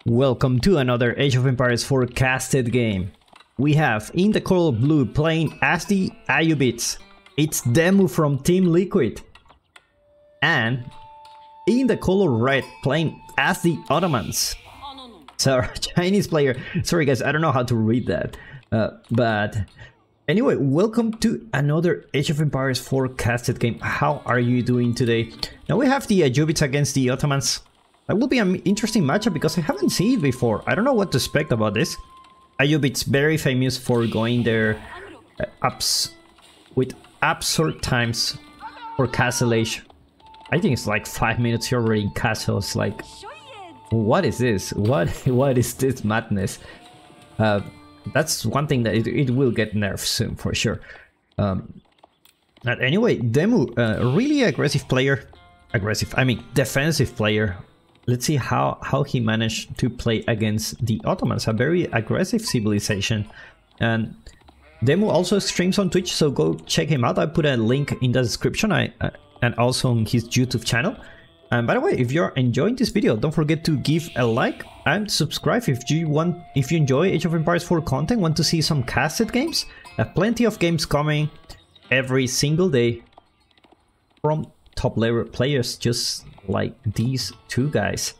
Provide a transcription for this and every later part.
Welcome to another Age of Empires forecasted game. We have in the color blue playing as the Ayyubids. It's Demu from Team Liquid. And in the color red playing as the Ottomans. So Chinese player. Sorry guys, I don't know how to read that. But anyway, welcome to another Age of Empires forecasted game. How are you doing today? Now we have the Ayyubids against the Ottomans. That will be an interesting matchup because I haven't seen it before. I don't know what to expect about this. Ayyubids very famous for going there ups with absurd times for castle age. I think it's like 5 minutes you're already in castle. It's like, what is this? What is this madness? That's one thing that it will get nerfed soon for sure. But anyway, Demu, really aggressive player. Defensive player. Let's see how he managed to play against the Ottomans, a very aggressive civilization. And Demu also streams on Twitch, so go check him out. I put a link in the description and also on his YouTube channel. And by the way, if you're enjoying this video, don't forget to give a like and subscribe if you enjoy Age of Empires 4 content, want to see some casted games. Plenty of games coming every single day from top level players just like these two guys.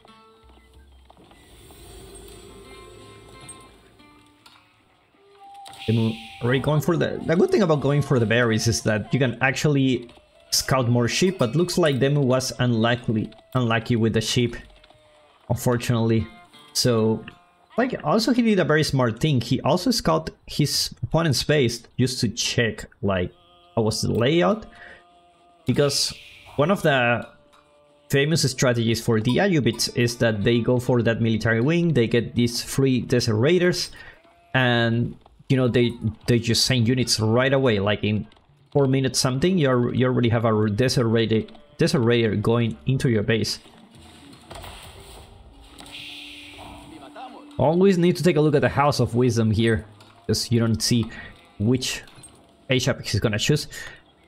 Already going for the good thing about going for the berries is that you can actually scout more sheep, but looks like Demu was unlucky with the sheep, unfortunately. So like also he did a very smart thing. He also scouted his opponent's base just to check like how was the layout, because one of the famous strategies for the Ayyubids is that they go for that military wing, they get these free desert raiders, and you know they just send units right away, like in 4 minutes something you already have a desert raider going into your base. Always need to take a look at the House of Wisdom here, because you don't see which HAP he's gonna choose.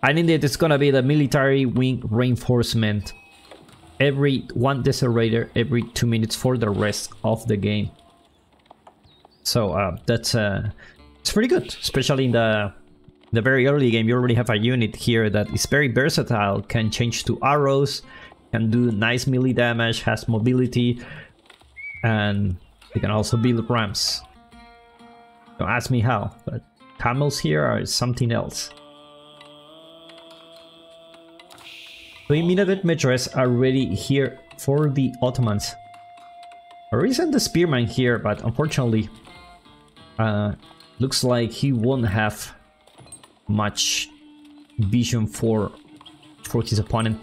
And indeed it's gonna be the military wing reinforcement. Every one desert raider every 2 minutes for the rest of the game. So that's it's pretty good, especially in the very early game. You already have a unit here that is very versatile, can change to arrows, can do nice melee damage, has mobility, and you can also build ramps. Don't ask me how, but camels here are something else. 3-minute measures are ready here for the Ottomans. I already sent the spearman here, but unfortunately looks like he won't have much vision for his opponent.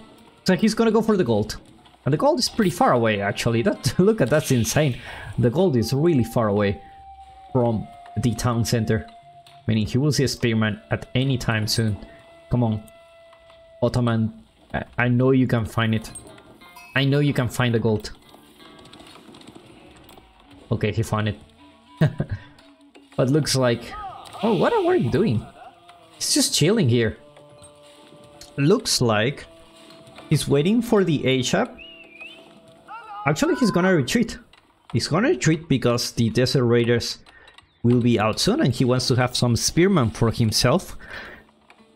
So he's gonna go for the gold, and the gold is pretty far away actually. Look at that's insane. The gold is really far away from the town center, meaning he will see a spearman at any time soon. Come on, Ottoman, I know you can find it. I know you can find the gold. Okay, he found it. But looks like, oh, what are we doing? He's just chilling here. Looks like he's waiting for the HAP. Actually, he's gonna retreat. He's gonna retreat because the desert raiders will be out soon and he wants to have some spearmen for himself.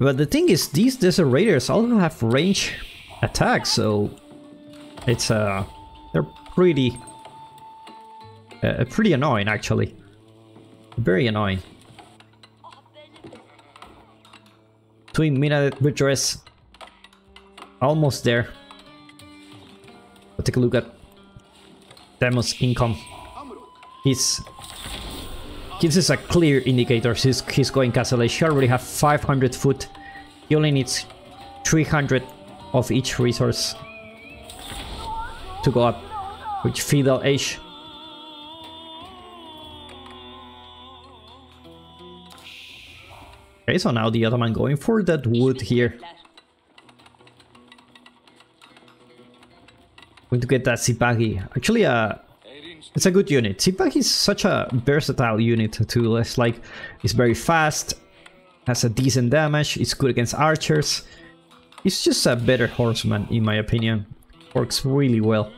But the thing is, these desert raiders also have range attacks, so it's they're pretty annoying actually. Very annoying. 2-minute redress. Almost there. But take a look at Demu's income. This is a clear indicator. He's going castle age. He already have 500 foot. He only needs 300 of each resource to go up, which feudal age. Okay, so now the Ottoman going for that wood here. Going to get that Sipagi. Actually, it's a good unit. Sipagi is such a versatile unit too. It's like, it's very fast, has a decent damage, it's good against archers. It's just a better horseman in my opinion. Works really well.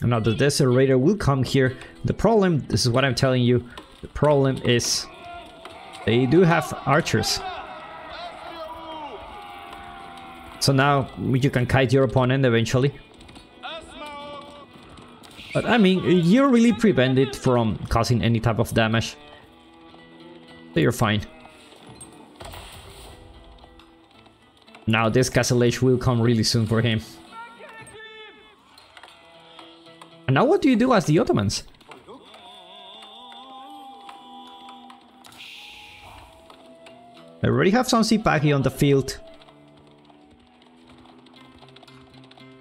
Now the Desert Raider will come here. The problem, this is what I'm telling you, the problem is they do have archers. So now you can kite your opponent eventually. But I mean, you really prevent it from causing any type of damage. So you're fine. Now this Castle Age will come really soon for him. And now what do you do as the Ottomans? I already have some Sipagi on the field.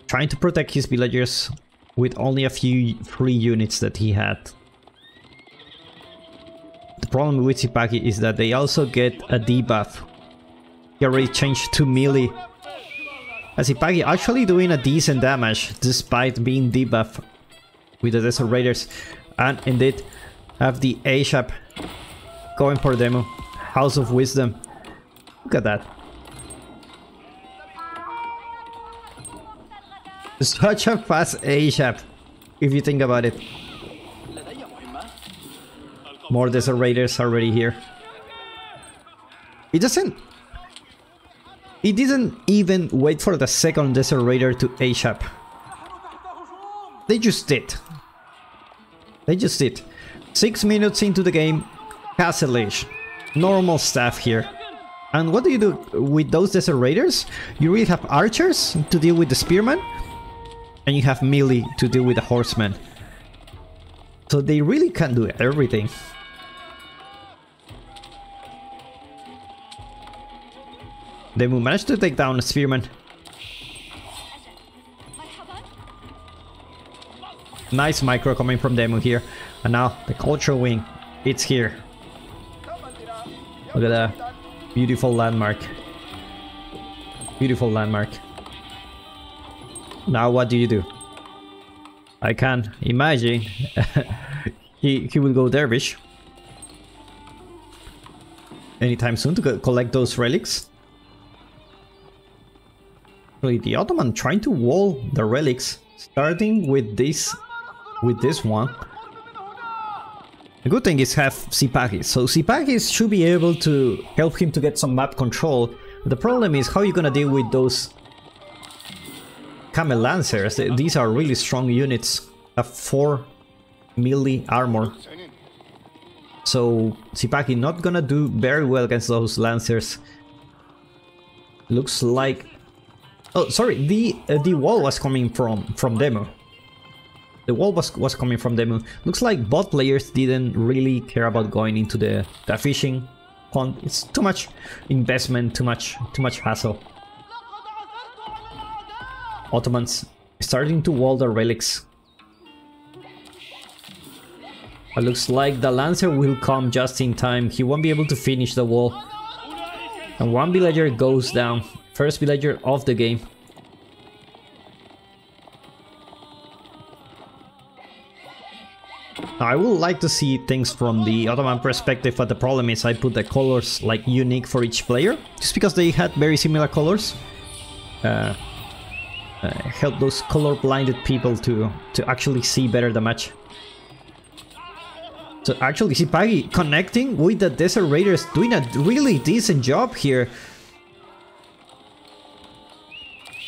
Trying to protect his villagers with only a few free units that he had. The problem with Sipagi is that they also get a debuff. He already changed to melee. And Sipagi actually doing a decent damage despite being debuffed with the Desert Raiders. And indeed have the Ashap going for demo. House of Wisdom. Look at that. Such a fast Ashap, if you think about it. More Desert Raiders already here. It didn't even wait for the second Desert Raider to Ashap. They just did. They just did. 6 minutes into the game, Castle Age. Normal stuff here. And what do you do with those Desert Raiders? You really have archers to deal with the spearmen, and you have melee to deal with the horsemen. So they really can do everything. They will manage to take down a spearman. Nice micro coming from Demu here. And now the culture wing, it's here. Look at that. Beautiful landmark. Beautiful landmark. Now what do you do? I can imagine he will go dervish anytime soon to collect those relics. Really, the Ottoman trying to wall the relics, starting with this one. The good thing is have Sipagis, so Sipagis should be able to help him to get some map control. The problem is how you're gonna deal with those Camel Lancers. These are really strong units, have 4 melee armor. So Sipagi not gonna do very well against those Lancers. Looks like... Oh, sorry, the wall was coming from Demo. The wall was coming from Demo. Looks like bot players didn't really care about going into the fishing pond. It's too much investment, too much hassle. Ottomans starting to wall the relics. It looks like the Lancer will come just in time. He won't be able to finish the wall. And one villager goes down. First villager of the game. Now, I would like to see things from the Ottoman perspective, but the problem is I put the colors like unique for each player. Just because they had very similar colors. Help those color-blinded people to actually see better the match. So actually Sipagi connecting with the Desert Raiders, doing a really decent job here.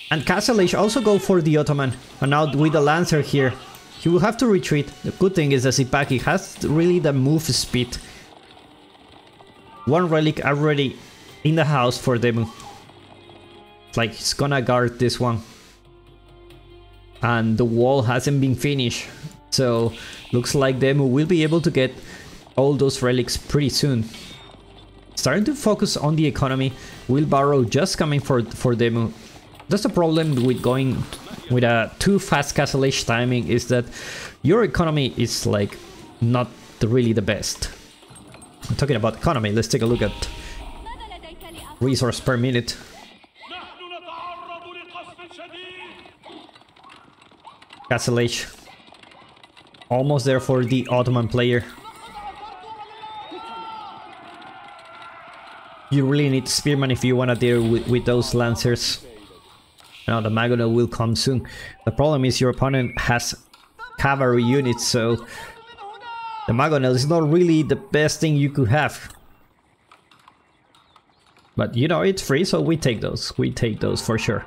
And Castle Age also go for the Ottoman. And now with the Lancer here, he will have to retreat. The good thing is that Sipagi has really the move speed. One relic already in the house for Demu. It's like he's gonna guard this one. And the wall hasn't been finished. So looks like Demu will be able to get all those relics pretty soon. Starting to focus on the economy. Wheelbarrow just coming for Demu. That's the problem with going with a too fast Castle Age timing, is that your economy is like not really the best. I'm talking about economy, let's take a look at resource per minute. Castle Age almost there for the Ottoman player. You really need Spearman if you want to deal with those Lancers. Now the Magono will come soon. The problem is your opponent has cavalry units, so the Magonel is not really the best thing you could have. But you know, it's free, so we take those. We take those for sure.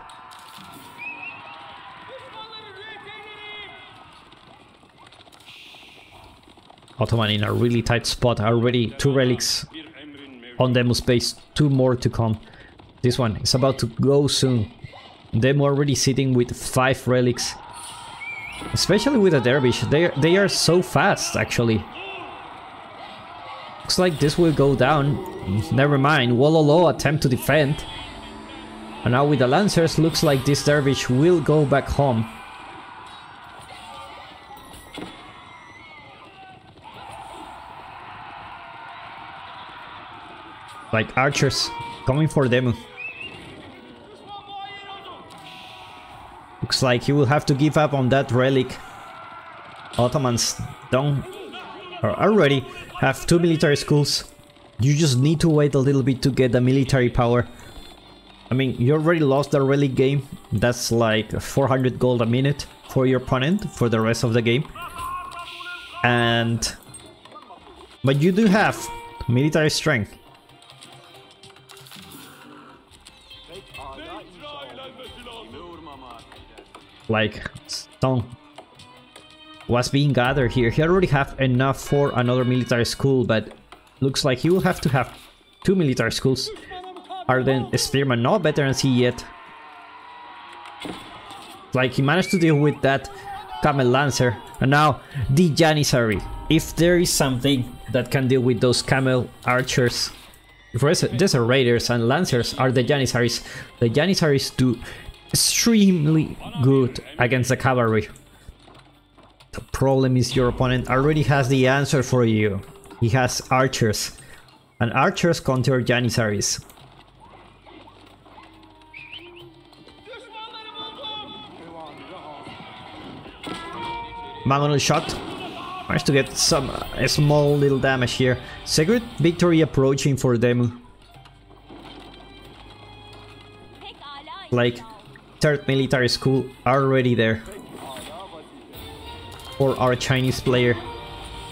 Ottoman in a really tight spot. Already 2 relics on demo space, 2 more to come. This one is about to go soon. Them already sitting with 5 relics. Especially with a dervish. They are so fast, actually. Looks like this will go down. Never mind. Wololo attempt to defend. And now with the lancers, looks like this dervish will go back home. Like archers coming for them. Looks like he will have to give up on that relic. Ottomans don't or already have 2 military schools. You just need to wait a little bit to get the military power. I mean, you already lost the relic game. That's like 400 gold a minute for your opponent for the rest of the game. But you do have military strength. Like stone was being gathered here. He already have enough for another military school, but looks like he will have to have 2 military schools. Are then Spearman not veterans he yet? Like he managed to deal with that Camel Lancer, and now the Janissary. If there is something that can deal with those Camel Archers, Desert Raiders and Lancers are the Janissaries. The Janissaries do extremely good against the cavalry. The problem is your opponent already has the answer for you. He has archers, and archers counter Janissaries. Magonel shot. Managed to get some a small little damage here. Secret victory approaching for Demu. Like 3rd military school already there for our Chinese player.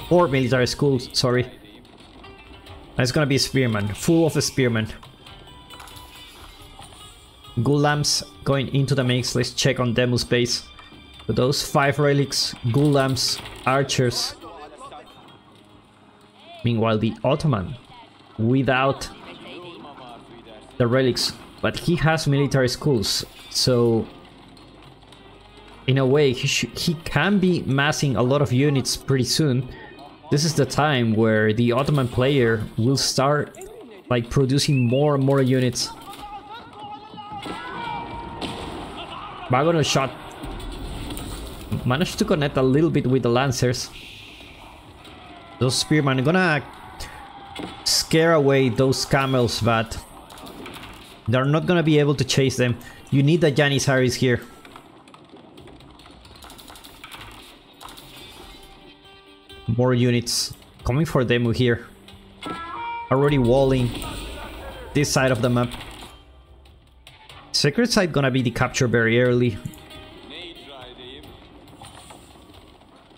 4 military schools, sorry. And it's gonna be Spearman, full of Spearman. Gulams going into the mix. Let's check on Demu's base. With those 5 relics, Gulams, archers. Meanwhile, the Ottoman without the relics, but he has military schools. So, in a way, he can be massing a lot of units pretty soon. This is the time where the Ottoman player will start like producing more and more units. Magonel shot. Managed to connect a little bit with the Lancers. Those Spearmen are gonna scare away those camels, but they're not gonna be able to chase them. You need the Janissaries here. More units coming for Demu here. Already walling this side of the map. Secret side gonna be the capture very early.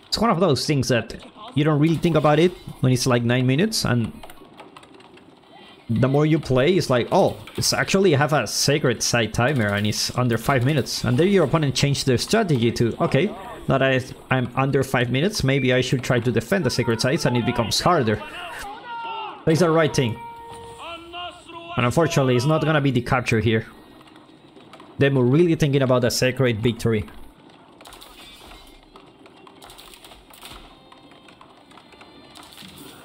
It's one of those things that you don't really think about it when it's like 9 minutes, and the more you play, it's like, oh, it's actually have a sacred side timer and it's under 5 minutes. And then your opponent changed their strategy to, okay, now that I'm under 5 minutes, maybe I should try to defend the sacred sites, and it becomes harder. But it's the right thing. And unfortunately, it's not gonna be the capture here. Demu really thinking about a sacred victory.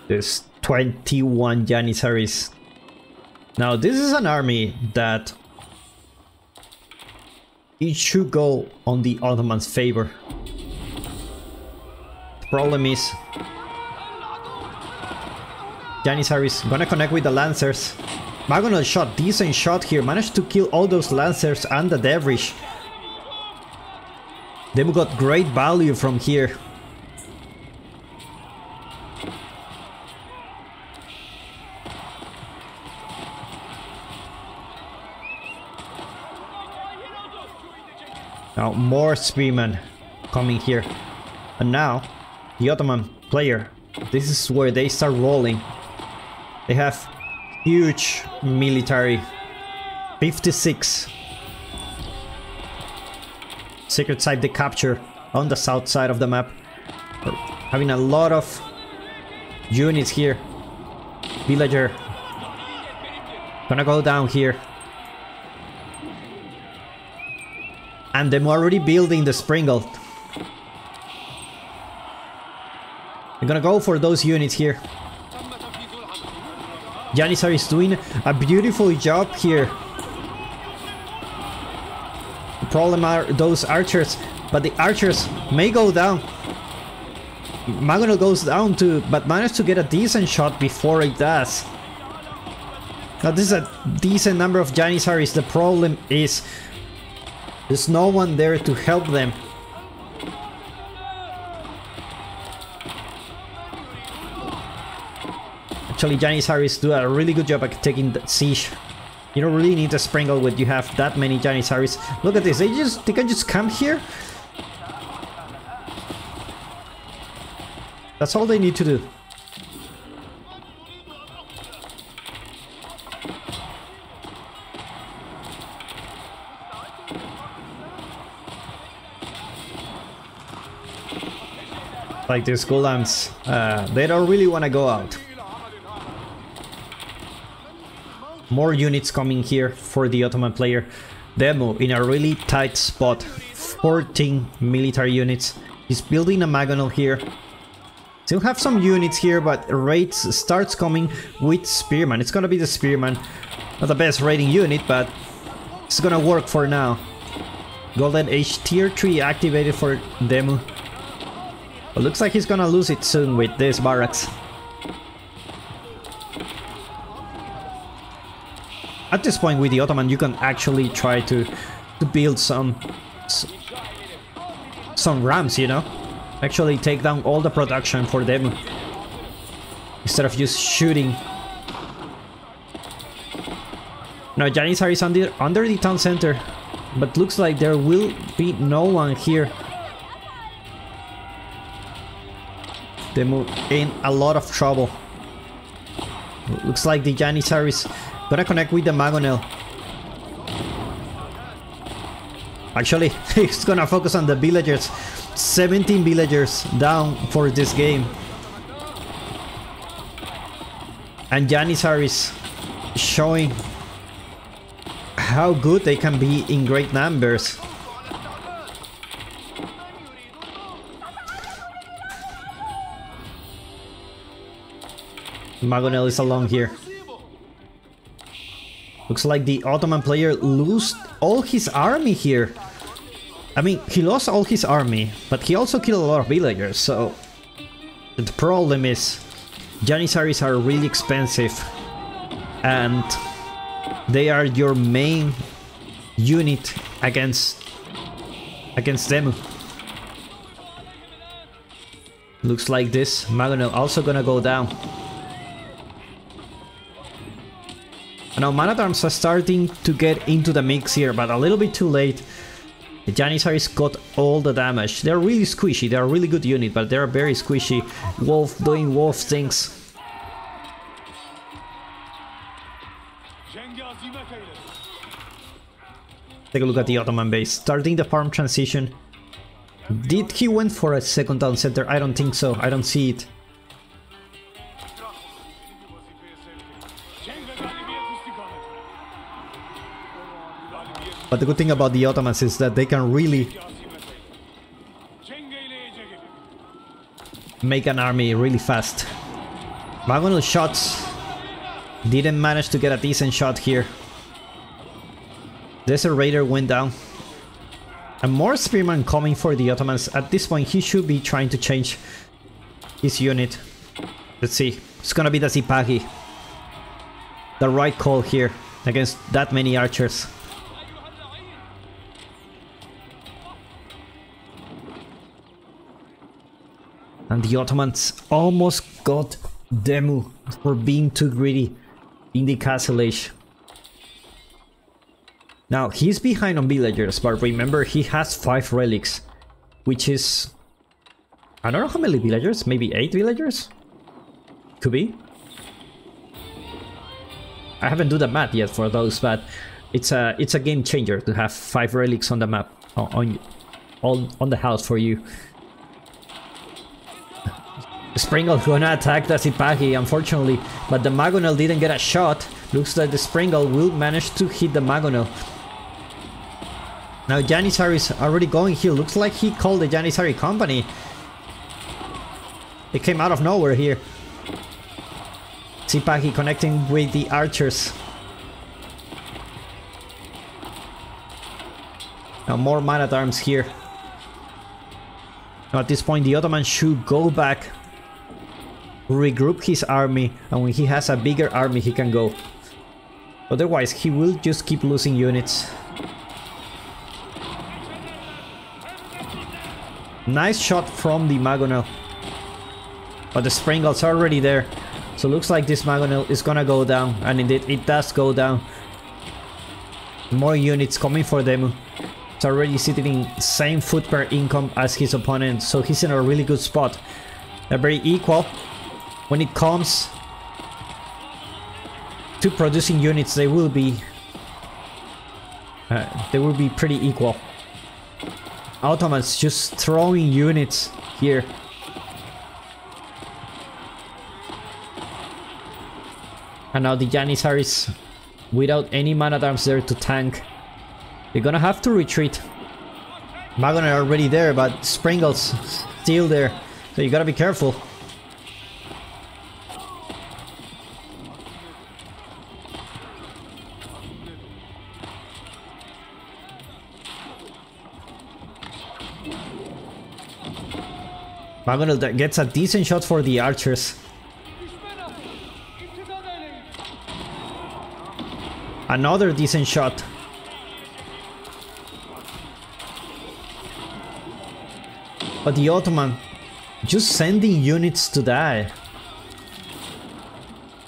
There's 21 Janissaries. Now this is an army that it should go on the Ottomans' favor. The problem is Janissaries gonna connect with the Lancers. Magonel shot, decent shot here, managed to kill all those Lancers and the Dervish. Demu got great value from here. Now more Spearmen coming here. And now, the Ottoman player, this is where they start rolling. They have huge military, 56. Secret site they capture on the south side of the map. We're having a lot of units here. Villager gonna go down here. And they're already building the Springle. They're gonna go for those units here. Janissar is doing a beautiful job here. The problem are those archers, but the archers may go down. Magonel goes down too, but managed to get a decent shot before it does. Now this is a decent number of Janissaries. The problem is there's no one there to help them. Actually, Janissaries do a really good job at taking the siege. You don't really need a Springle when you have that many Janissaries. Look at this, they can just come here. That's all they need to do. Like these Gulams, they don't really want to go out. More units coming here for the Ottoman player. Demo in a really tight spot. 14 military units. He's building a Magonel here. Still have some units here, but raids starts coming with Spearman. It's gonna be the Spearman. Not the best raiding unit, but it's gonna work for now. Golden Age tier 3 activated for Demo. But looks like he's gonna lose it soon with this barracks. At this point with the Ottoman, you can actually try to build some rams, you know? Actually take down all the production for them instead of just shooting. Now Janissar is under the town center, but looks like there will be no one here. They move in a lot of trouble. Looks like the Janissar is gonna connect with the Magonel. Actually, he's gonna focus on the villagers. 17 villagers down for this game. And Janissar is showing how good they can be in great numbers. Magonel is alone here. Looks like the Ottoman player lost all his army here. I mean, he lost all his army, but he also killed a lot of villagers, so... The problem is, Janissaries are really expensive, and they are your main unit against them. Looks like this Magonel also gonna go down. Now Man-at-Arms are starting to get into the mix here, but a little bit too late. The Janissaries got all the damage. They're really squishy, they're a really good unit, but they're very squishy. Wolf doing wolf things. Take a look at the Ottoman base, starting the farm transition. Did he went for a second town center? I don't think so, I don't see it. But the good thing about the Ottomans is that they can really make an army really fast. Magonel shots didn't manage to get a decent shot here. Desert Raider went down. And more Spearman coming for the Ottomans. At this point he should be trying to change his unit. Let's see. It's gonna be the Zipagi. The right call here against that many archers. And the Ottomans almost got Demu for being too greedy in the Castle Age. Now, he's behind on villagers, but remember he has 5 relics, which is I don't know how many villagers, maybe 8 villagers? Could be. I haven't done the math yet for those, but it's a game changer to have 5 relics on the map, on the house for you. Springle gonna attack the Sipagi, unfortunately, but the Magonel didn't get a shot. Looks like the Springle will manage to hit the Magonel. Now Janissary is already going here. Looks like he called the Janissary company. It came out of nowhere here. Sipagi connecting with the archers. Now more man-at-arms here. Now at this point the Ottomans should go back, regroup his army, and when he has a bigger army he can go. Otherwise he will just keep losing units. Nice shot from the Magonel. But the Springle's already there. So looks like this Magonel is gonna go down, and indeed it does go down. More units coming for Demu. It's already sitting in same food per income as his opponent, so he's in a really good spot. They're very equal. When it comes to producing units, they will be pretty equal. Ottomans just throwing units here. And now the Janissaries without any man-at-arms there to tank. They're gonna have to retreat. Magon are already there, but Springle's still there. So you gotta be careful. Magonel gets a decent shot for the archers. Another decent shot. But the Ottoman just sending units to die.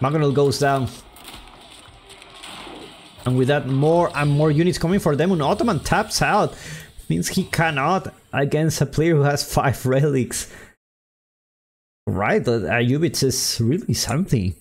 Magonel goes down. And with that, more and more units coming for them, and Ottoman taps out. Means he cannot against a player who has 5 relics. Right, Ayyubids is really something.